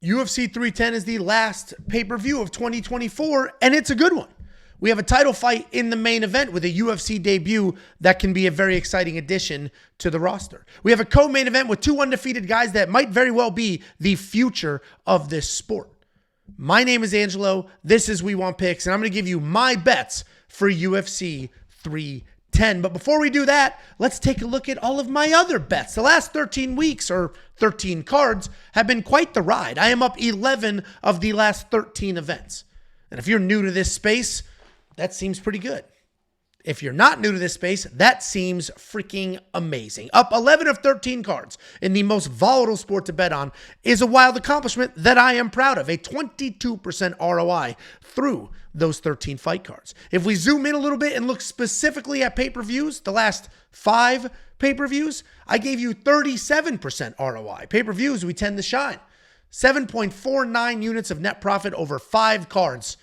UFC 310 is the last pay-per-view of 2024, and it's a good one. We have a title fight in the main event with a UFC debut that can be a very exciting addition to the roster. We have a co-main event with two undefeated guys that might very well be the future of this sport. My name is Angelo. This is We Want Picks, and I'm going to give you my bets for UFC 310. But before we do that, let's take a look at all of my other bets. The last 13 weeks, or 13 cards, have been quite the ride. I am up 11 of the last 13 events. And if you're new to this space, that seems pretty good. If you're not new to this space, that seems freaking amazing. Up 11 of 13 cards in the most volatile sport to bet on is a wild accomplishment that I am proud of. A 22% ROI through those 13 fight cards. If we zoom in a little bit and look specifically at pay-per-views, the last 5 pay-per-views, I gave you 37% ROI. Pay-per-views, we tend to shine. 7.49 units of net profit over 5 cards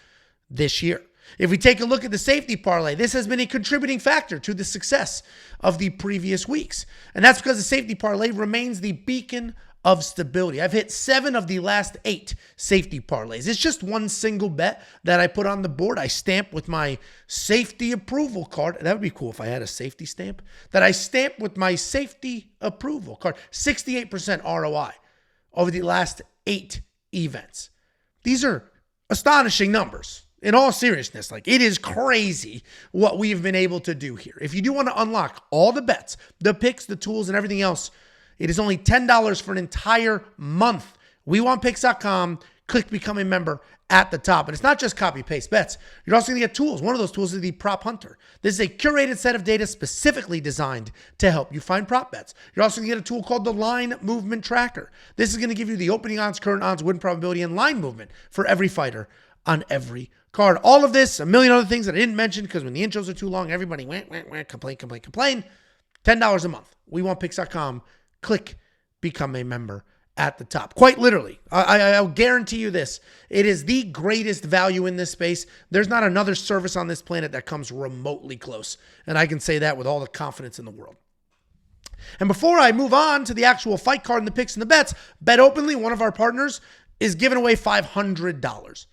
this year. If we take a look at the safety parlay, this has been a contributing factor to the success of the previous weeks. And that's because the safety parlay remains the beacon of stability. I've hit 7 of the last 8 safety parlays. It's just one single bet that I put on the board. I stamp with my safety approval card. That would be cool if I had a safety stamp. That I stamp with my safety approval card. 68% ROI over the last 8 events. These are astonishing numbers. In all seriousness, it is crazy what we've been able to do here. If you do want to unlock all the bets, the picks, the tools, and everything else, it is only $10 for an entire month. WeWantPicks.com. Click Become a Member at the top. And it's not just copy-paste bets. You're also going to get tools. One of those tools is the Prop Hunter. This is a curated set of data specifically designed to help you find prop bets. You're also going to get a tool called the Line Movement Tracker. This is going to give you the opening odds, current odds, win probability, and line movement for every fighter on every card. All of this, a million other things that I didn't mention because when the intros are too long, everybody complain. $10 a month. WeWantPicks.com. Click Become a Member at the top. Quite literally. I'll guarantee you this. It is the greatest value in this space. There's not another service on this planet that comes remotely close. And I can say that with all the confidence in the world. And before I move on to the actual fight card and the picks and the bets, Bet Openly, one of our partners, is giving away $500.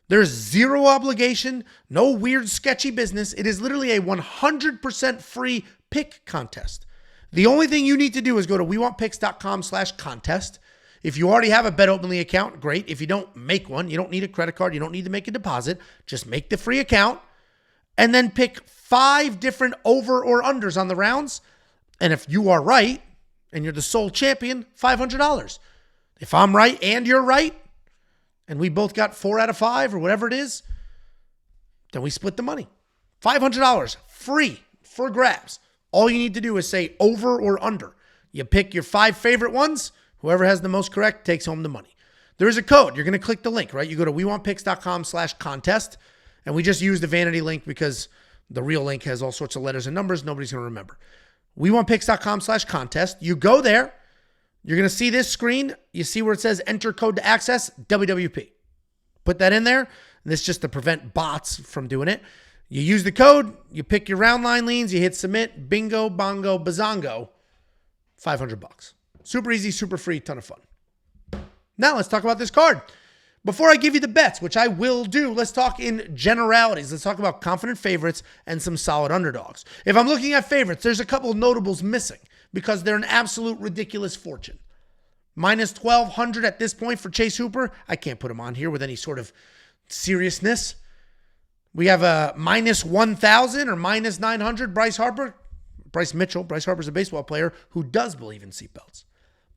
There's zero obligation, no weird, sketchy business. It is literally a 100% free pick contest. The only thing you need to do is go to WeWantPicks.com/contest. If you already have a Bet Openly account, great. If you don't, make one. You don't need a credit card. You don't need to make a deposit. Just make the free account and then pick 5 different over or unders on the rounds. And if you are right and you're the sole champion, $500. If I'm right and you're right, and we both got 4 out of 5 or whatever it is, then we split the money. $500 free for grabs. All you need to do is say over or under. You pick your 5 favorite ones. Whoever has the most correct takes home the money. There is a code. You're going to click the link, right? You go to WeWantPicks.com/contest, and we just use the vanity link because the real link has all sorts of letters and numbers nobody's going to remember. WeWantPicks.com/contest. You go there. You're going to see this screen. You see where it says enter code to access, WWP. Put that in there. And this is just to prevent bots from doing it. You use the code. You pick your round line leans. You hit submit. Bingo, bongo, bazongo. $500. Super easy, super free, ton of fun. Now let's talk about this card. Before I give you the bets, which I will do, let's talk in generalities. Let's talk about confident favorites and some solid underdogs. If I'm looking at favorites, there's a couple of notables missing because they're an absolute ridiculous fortune. Minus 1,200 at this point for Chase Hooper. I can't put him on here with any sort of seriousness. We have a minus 1,000 or minus 900 Bryce Mitchell. Bryce Harper's a baseball player who does believe in seatbelts.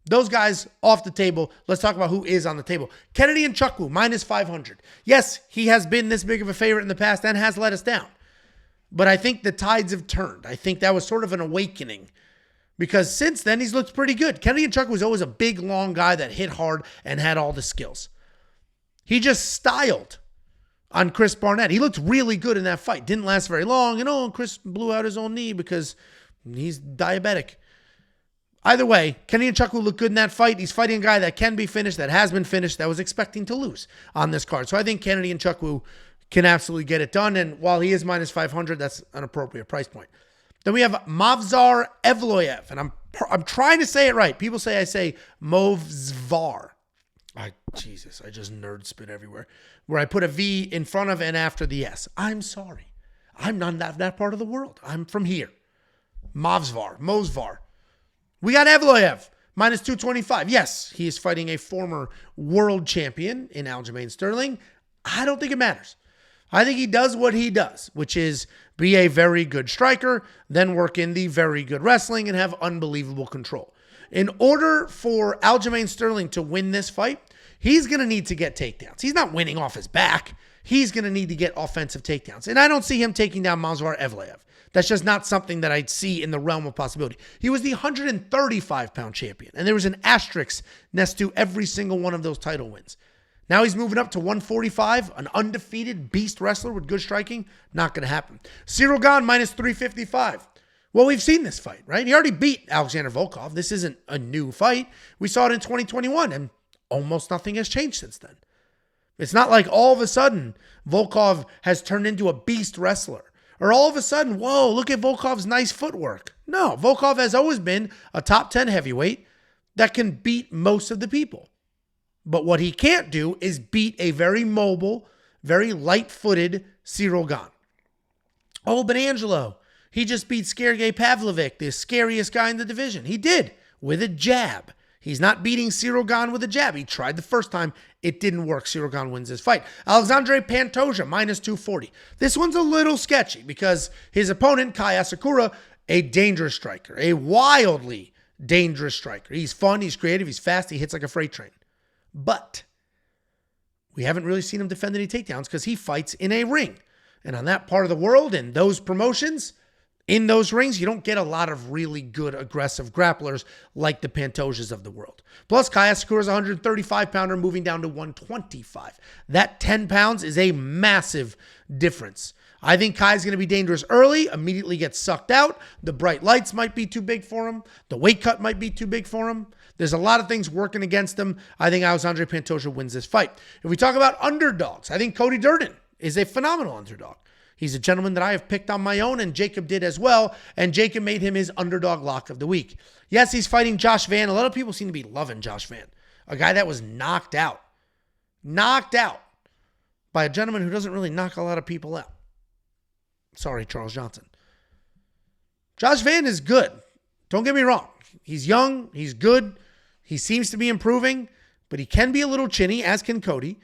Those guys off the table. Let's talk about who is on the table. Kennedy Nzechukwu, minus 500. Yes, he has been this big of a favorite in the past and has let us down. But I think the tides have turned. I think that was sort of an awakening because since then he's looked pretty good. Kennedy Nzechukwu was always a big, long guy that hit hard and had all the skills. He just styled on Chris Barnett. He looked really good in that fight. Didn't last very long. And Chris blew out his own knee because he's diabetic. Either way, Kennedy Nzechukwu looked good in that fight. He's fighting a guy that can be finished, that has been finished, that was expecting to lose on this card. So I think Kennedy Nzechukwu can absolutely get it done. And while he is minus 500, that's an appropriate price point. Then we have Movsar Evloev. And I'm trying to say it right. People say I say Movsvar. Jesus, I just nerd spit everywhere. Where I put a V in front of and after the S. I'm sorry. I'm not that part of the world. I'm from here. Mosvar. We got Evloev, minus 225. Yes, he is fighting a former world champion in Aljamain Sterling. I don't think it matters. I think he does what he does, which is be a very good striker, then work in the very good wrestling and have unbelievable control. In order for Aljamain Sterling to win this fight, he's going to need to get takedowns. He's not winning off his back. He's going to need to get offensive takedowns. And I don't see him taking down Movsar Evloev. That's just not something that I'd see in the realm of possibility. He was the 135-pound champion, and there was an asterisk next to every single one of those title wins. Now he's moving up to 145, an undefeated beast wrestler with good striking. Not going to happen. Cyril Gane, minus 355. Well, we've seen this fight, right? He already beat Alexander Volkov. This isn't a new fight. We saw it in 2021, and almost nothing has changed since then. It's not like all of a sudden Volkov has turned into a beast wrestler. Or all of a sudden, whoa, look at Volkov's nice footwork. No, Volkov has always been a top 10 heavyweight that can beat most of the people. But what he can't do is beat a very mobile, very light-footed Cyril Gane. Oh, but Angelo, he just beat Sergey Pavlovich, the scariest guy in the division. He did, with a jab. He's not beating Cyril Gane with a jab. He tried the first time. It didn't work. Cyril Gane wins this fight. Alexandre Pantoja, minus 240. This one's a little sketchy because his opponent, Kai Asakura, a dangerous striker, a wildly dangerous striker. He's fun, he's creative, he's fast, he hits like a freight train. But we haven't really seen him defend any takedowns because he fights in a ring. And on that part of the world, in those promotions, in those rings, you don't get a lot of really good aggressive grapplers like the Pantojas of the world. Plus, Kai Asakura is a 135-pounder moving down to 125. That 10 pounds is a massive difference. I think Kai's going to be dangerous early, immediately gets sucked out. The bright lights might be too big for him. The weight cut might be too big for him. There's a lot of things working against him. I think Alexandre Pantoja wins this fight. If we talk about underdogs, I think Cody Durden is a phenomenal underdog. He's a gentleman that I have picked on my own, and Jacob did as well, and Jacob made him his underdog lock of the week. Yes, he's fighting Josh Van. A lot of people seem to be loving Josh Van, a guy that was knocked out by a gentleman who doesn't really knock a lot of people out. Sorry, Charles Johnson. Josh Van is good. Don't get me wrong. He's young. He's good. He seems to be improving, but he can be a little chinny, as can Cody.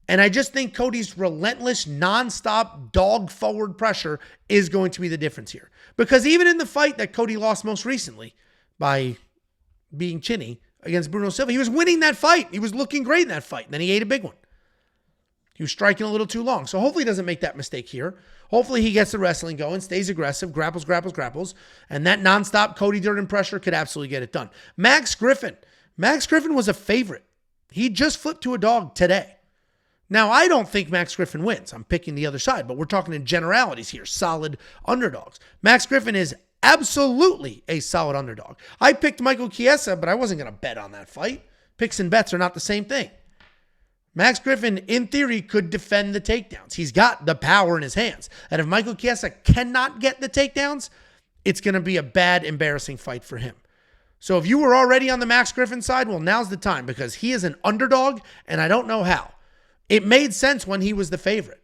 And I just think Cody's relentless, nonstop, dog-forward pressure is going to be the difference here. Because even in the fight that Cody lost most recently by being chinny against Bruno Silva, he was winning that fight. He was looking great in that fight. And then he ate a big one. He was striking a little too long. So hopefully he doesn't make that mistake here. Hopefully he gets the wrestling going, stays aggressive, grapples. And that nonstop Cody Durden pressure could absolutely get it done. Max Griffin. Max Griffin was a favorite. He just flipped to a dog today. Now, I don't think Max Griffin wins. I'm picking the other side, but we're talking in generalities here, solid underdogs. Max Griffin is absolutely a solid underdog. I picked Michael Chiesa, but I wasn't going to bet on that fight. Picks and bets are not the same thing. Max Griffin, in theory, could defend the takedowns. He's got the power in his hands. And if Michael Chiesa cannot get the takedowns, it's going to be a bad, embarrassing fight for him. So if you were already on the Max Griffin side, well, now's the time because he is an underdog, and I don't know how. It made sense when he was the favorite.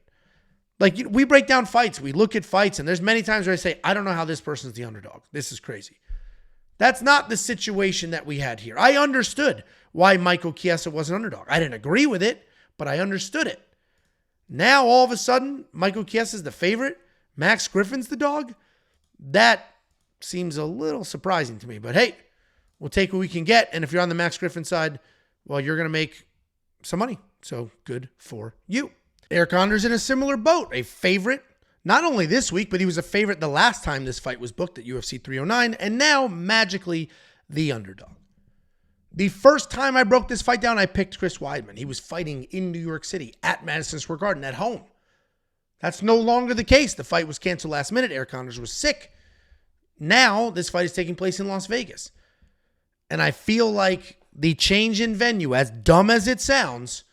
Like, we break down fights. We look at fights, and there's many times where I say, I don't know how this person's the underdog. This is crazy. That's not the situation that we had here. I understood why Michael Chiesa was an underdog. I didn't agree with it, but I understood it. Now, all of a sudden, Michael Chiesa is the favorite. Max Griffin's the dog. That seems a little surprising to me. But hey, we'll take what we can get. And if you're on the Max Griffin side, well, you're going to make some money. So good for you. Eryk Ander's in a similar boat. A favorite, not only this week, but he was a favorite the last time this fight was booked at UFC 309. And now, magically, the underdog. The first time I broke this fight down, I picked Chris Weidman. He was fighting in New York City at Madison Square Garden at home. That's no longer the case. The fight was canceled last minute. Eryk Anders was sick. Now, this fight is taking place in Las Vegas. And I feel like the change in venue, as dumb as it sounds,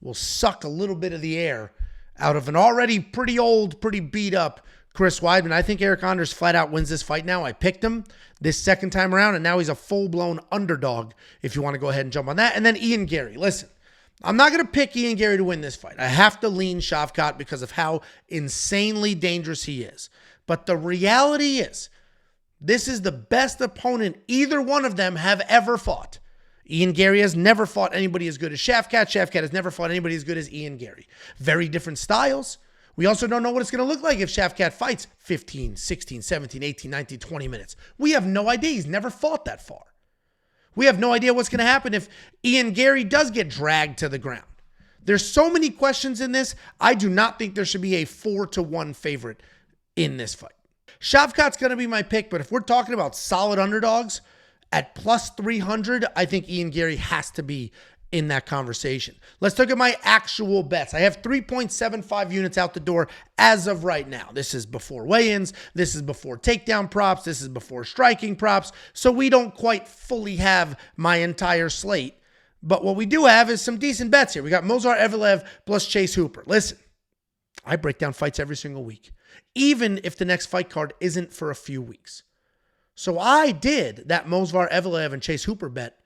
will suck a little bit of the air out of an already pretty old, pretty beat up Chris Weidman. I think Eryk Anders flat out wins this fight now. I picked him this second time around, and now he's a full-blown underdog if you want to go ahead and jump on that. And then Ian Gary. Listen, I'm not going to pick Ian Gary to win this fight. I have to lean Shavkat because of how insanely dangerous he is. But the reality is, this is the best opponent either one of them have ever fought. Ian Gary has never fought anybody as good as Shavkat. Shavkat has never fought anybody as good as Ian Gary. Very different styles. We also don't know what it's going to look like if Shavkat fights 15, 16, 17, 18, 19, 20 minutes. We have no idea. He's never fought that far. We have no idea what's going to happen if Ian Gary does get dragged to the ground. There's so many questions in this. I do not think there should be a 4-1 favorite in this fight. Shavkat's going to be my pick, but if we're talking about solid underdogs at plus 300, I think Ian Gary has to be in that conversation. Let's look at my actual bets. I have 3.75 units out the door as of right now. This is before weigh-ins. This is before takedown props. This is before striking props. So we don't quite fully have my entire slate. But what we do have is some decent bets here. We got Movsar Evloev plus Chase Hooper. Listen, I break down fights every single week, even if the next fight card isn't for a few weeks. So I did that Movsar Evloev and Chase Hooper bet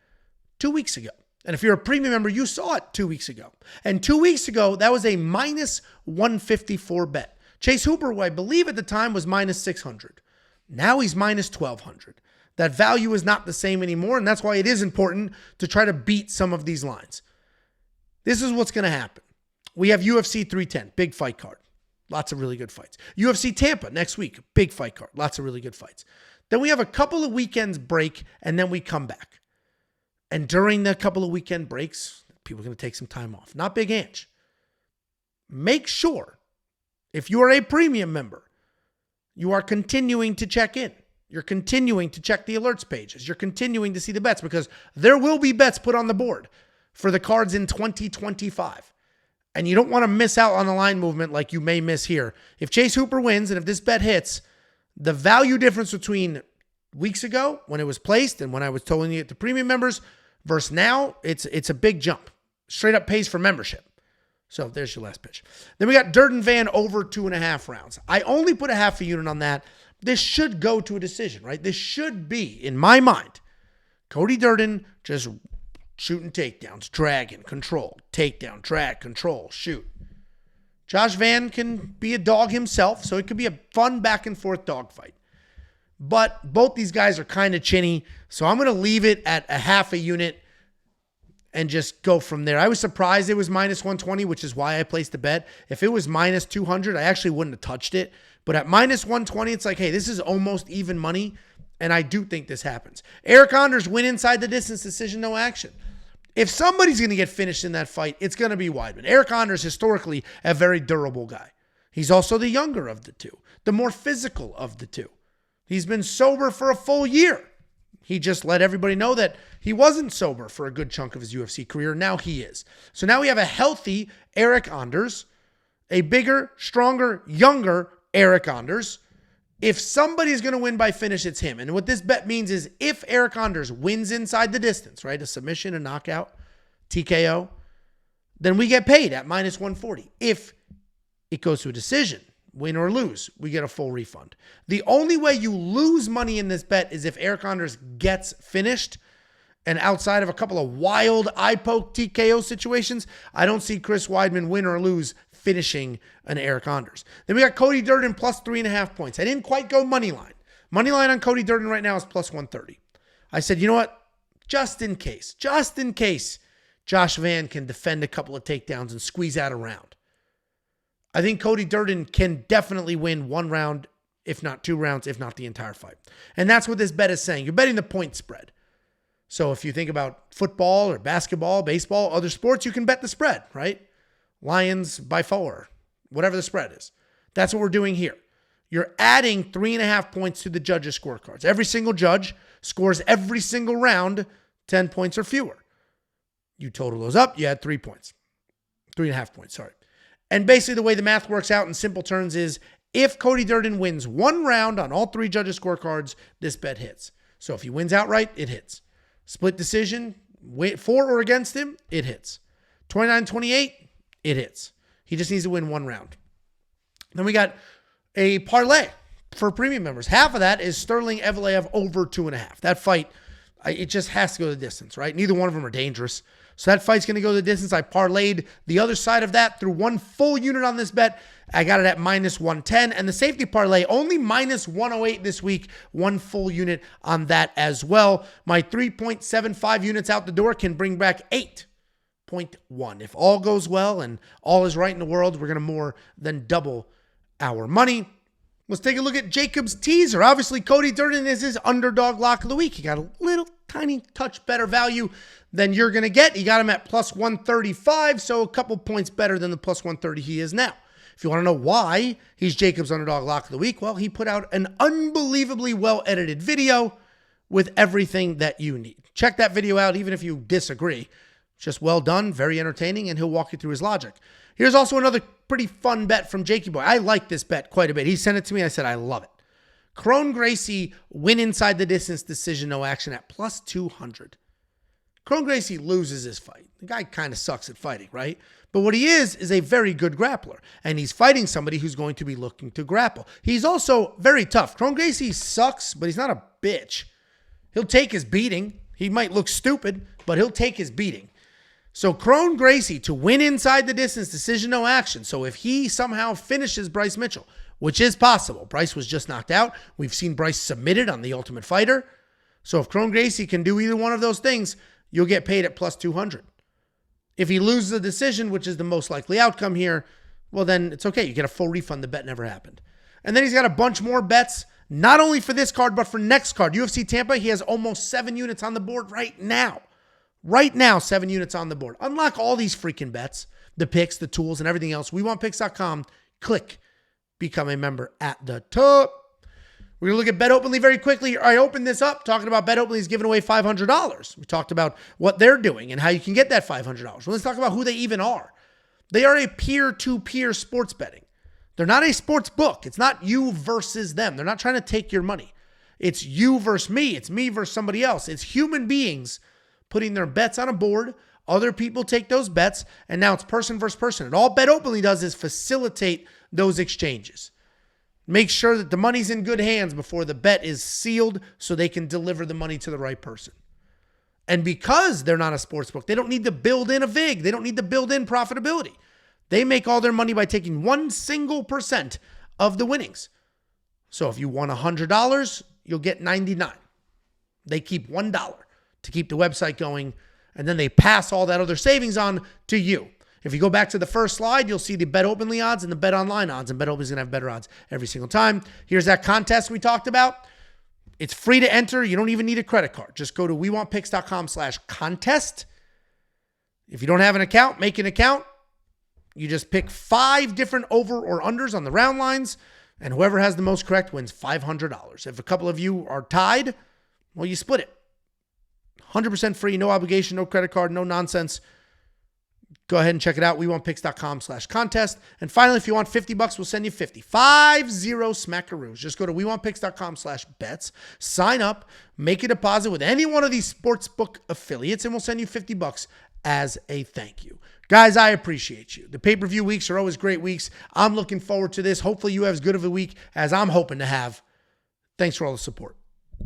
2 weeks ago. And if you're a premium member, you saw it 2 weeks ago. And 2 weeks ago, that was a minus 154 bet. Chase Hooper, who I believe at the time was minus 600. Now he's minus 1,200. That value is not the same anymore, and that's why it is important to try to beat some of these lines. This is what's going to happen. We have UFC 310, big fight card. Lots of really good fights. UFC Tampa next week, big fight card. Lots of really good fights. Then we have a couple of weekends break, and then we come back. And during the couple of weekend breaks, people are going to take some time off. Not Big Ange. Make sure, if you are a premium member, you are continuing to check in. You're continuing to check the alerts pages. You're continuing to see the bets because there will be bets put on the board for the cards in 2025. And you don't want to miss out on the line movement like you may miss here. If Chase Hooper wins and if this bet hits, the value difference between weeks ago when it was placed and when I was telling you to premium members versus now, it's a big jump. Straight up pays for membership. So there's your last pitch. Then we got Durden Van over 2.5 rounds. I only put a half a unit on that. This should go to a decision, right? This should be, in my mind, Cody Durden just shooting takedowns, dragging, control, takedown, drag, control, shoot. Josh Van can be a dog himself, so it could be a fun back and forth dogfight. But both these guys are kind of chinny, so I'm going to leave it at a half a unit and just go from there. I was surprised it was minus 120, which is why I placed the bet. If it was minus 200, I actually wouldn't have touched it. But at minus 120, it's like, hey, this is almost even money, and I do think this happens. Eryk Anders win inside the distance, decision, no action. If somebody's going to get finished in that fight, it's going to be Weidman. Eryk Anders, historically, a very durable guy. He's also the younger of the two, the more physical of the two. He's been sober for a full year. He just let everybody know that he wasn't sober for a good chunk of his UFC career. Now he is. So now we have a healthy Eryk Anders, a bigger, stronger, younger Eryk Anders. If somebody's going to win by finish, it's him. And what this bet means is if Eryk Anders wins inside the distance, right, a submission, a knockout, TKO, then we get paid at minus 140. If it goes to a decision, win or lose, we get a full refund. The only way you lose money in this bet is if Eryk Anders gets finished. And outside of a couple of wild eye poke TKO situations, I don't see Chris Weidman win or lose finishing an Eryk Anders. Then we got Cody Durden plus 3.5 points. I didn't quite go money line. Money line on Cody Durden right now is plus 130. I said, you know what? Just in case Josh Van can defend a couple of takedowns and squeeze out a round. I think Cody Durden can definitely win one round, if not 2 rounds, if not the entire fight. And that's what this bet is saying. You're betting the point spread. So if you think about football or basketball, baseball, other sports, you can bet the spread, right? Lions by 4, whatever the spread is. That's what we're doing here. You're adding 3.5 points to the judges' scorecards. Every single judge scores every single round 10 points or fewer. You total those up, you add 3 points. 3.5 points, sorry. And basically the way the math works out in simple terms is if Cody Durden wins 1 round on all 3 judges' scorecards, this bet hits. So if he wins outright, it hits. Split decision, for or against him, it hits. 29-28, it hits. He just needs to win 1 round. Then we got a parlay for premium members. Half of that is Sterling Eveleev over 2.5. That fight, it just has to go the distance, right? Neither one of them are dangerous. So that fight's going to go the distance. I parlayed the other side of that through one full unit on this bet. I got it at -110. And the safety parlay, only -108 this week. One full unit on that as well. My 3.75 units out the door can bring back 8.1. If all goes well and all is right in the world, we're going to more than double our money. Let's take a look at Jacob's teaser. Obviously, Cody Durden is his underdog lock of the week. He got a little tiny touch better value than you're going to get. He got him at +135, so a couple points better than the +130 he is now. If you want to know why he's Jacob's underdog lock of the week, well, he put out an unbelievably well-edited video with everything that you need. Check that video out, even if you disagree. It's just well done, very entertaining, and he'll walk you through his logic. Here's also another pretty fun bet from Jakey Boy. I like this bet quite a bit. He sent it to me. I said, I love it. Kron Gracie win inside the distance decision, no action at +200. Kron Gracie loses his fight. The guy kind of sucks at fighting, right? But what he is a very good grappler. And he's fighting somebody who's going to be looking to grapple. He's also very tough. Kron Gracie sucks, but he's not a bitch. He'll take his beating. He might look stupid, but he'll take his beating. So Kron Gracie to win inside the distance, decision, no action. So if he somehow finishes Bryce Mitchell, which is possible. Bryce was just knocked out. We've seen Bryce submitted on The Ultimate Fighter. So if Kron Gracie can do either one of those things, you'll get paid at +200. If he loses the decision, which is the most likely outcome here, well, then it's okay. You get a full refund. The bet never happened. And then he's got a bunch more bets, not only for this card, but for next card. UFC Tampa, he has almost 7 units on the board right now. Right now, 7 units on the board. Unlock all these freaking bets, the picks, the tools, and everything else. WeWantPicks.com. Click become a member at the top. We're going to look at Bet Openly very quickly. I opened this up talking about Bet Openly is giving away $500. We talked about what they're doing and how you can get that $500. Well, let's talk about who they even are. They are a peer-to-peer sports betting. They're not a sports book. It's not you versus them. They're not trying to take your money. It's you versus me. It's me versus somebody else. It's human beings putting their bets on a board. Other people take those bets, and now it's person versus person. And all Bet Openly does is facilitate those exchanges. Make sure that the money's in good hands before the bet is sealed so they can deliver the money to the right person. And because they're not a sports book, they don't need to build in a VIG. They don't need to build in profitability. They make all their money by taking 1 single % of the winnings. So if you won $100, you'll get 99. They keep $1 to keep the website going, and then they pass all that other savings on to you. If you go back to the first slide, you'll see the Bet Openly odds and the Bet Online odds, and Bet Openly is going to have better odds every single time. Here's that contest we talked about. It's free to enter. You don't even need a credit card. Just go to WeWantPicks.com/contest. If you don't have an account, make an account. You just pick 5 different over or unders on the round lines, and whoever has the most correct wins $500. If a couple of you are tied, well, you split it. 100% free, no obligation, no credit card, no nonsense. Go ahead and check it out. WeWantPicks.com/contest. And finally, if you want $50, we'll send you 50. 50 smackaroos. Just go to WeWantPicks.com/bets. Sign up. Make a deposit with any one of these sportsbook affiliates, and we'll send you $50 as a thank you. Guys, I appreciate you. The pay-per-view weeks are always great weeks. I'm looking forward to this. Hopefully you have as good of a week as I'm hoping to have. Thanks for all the support.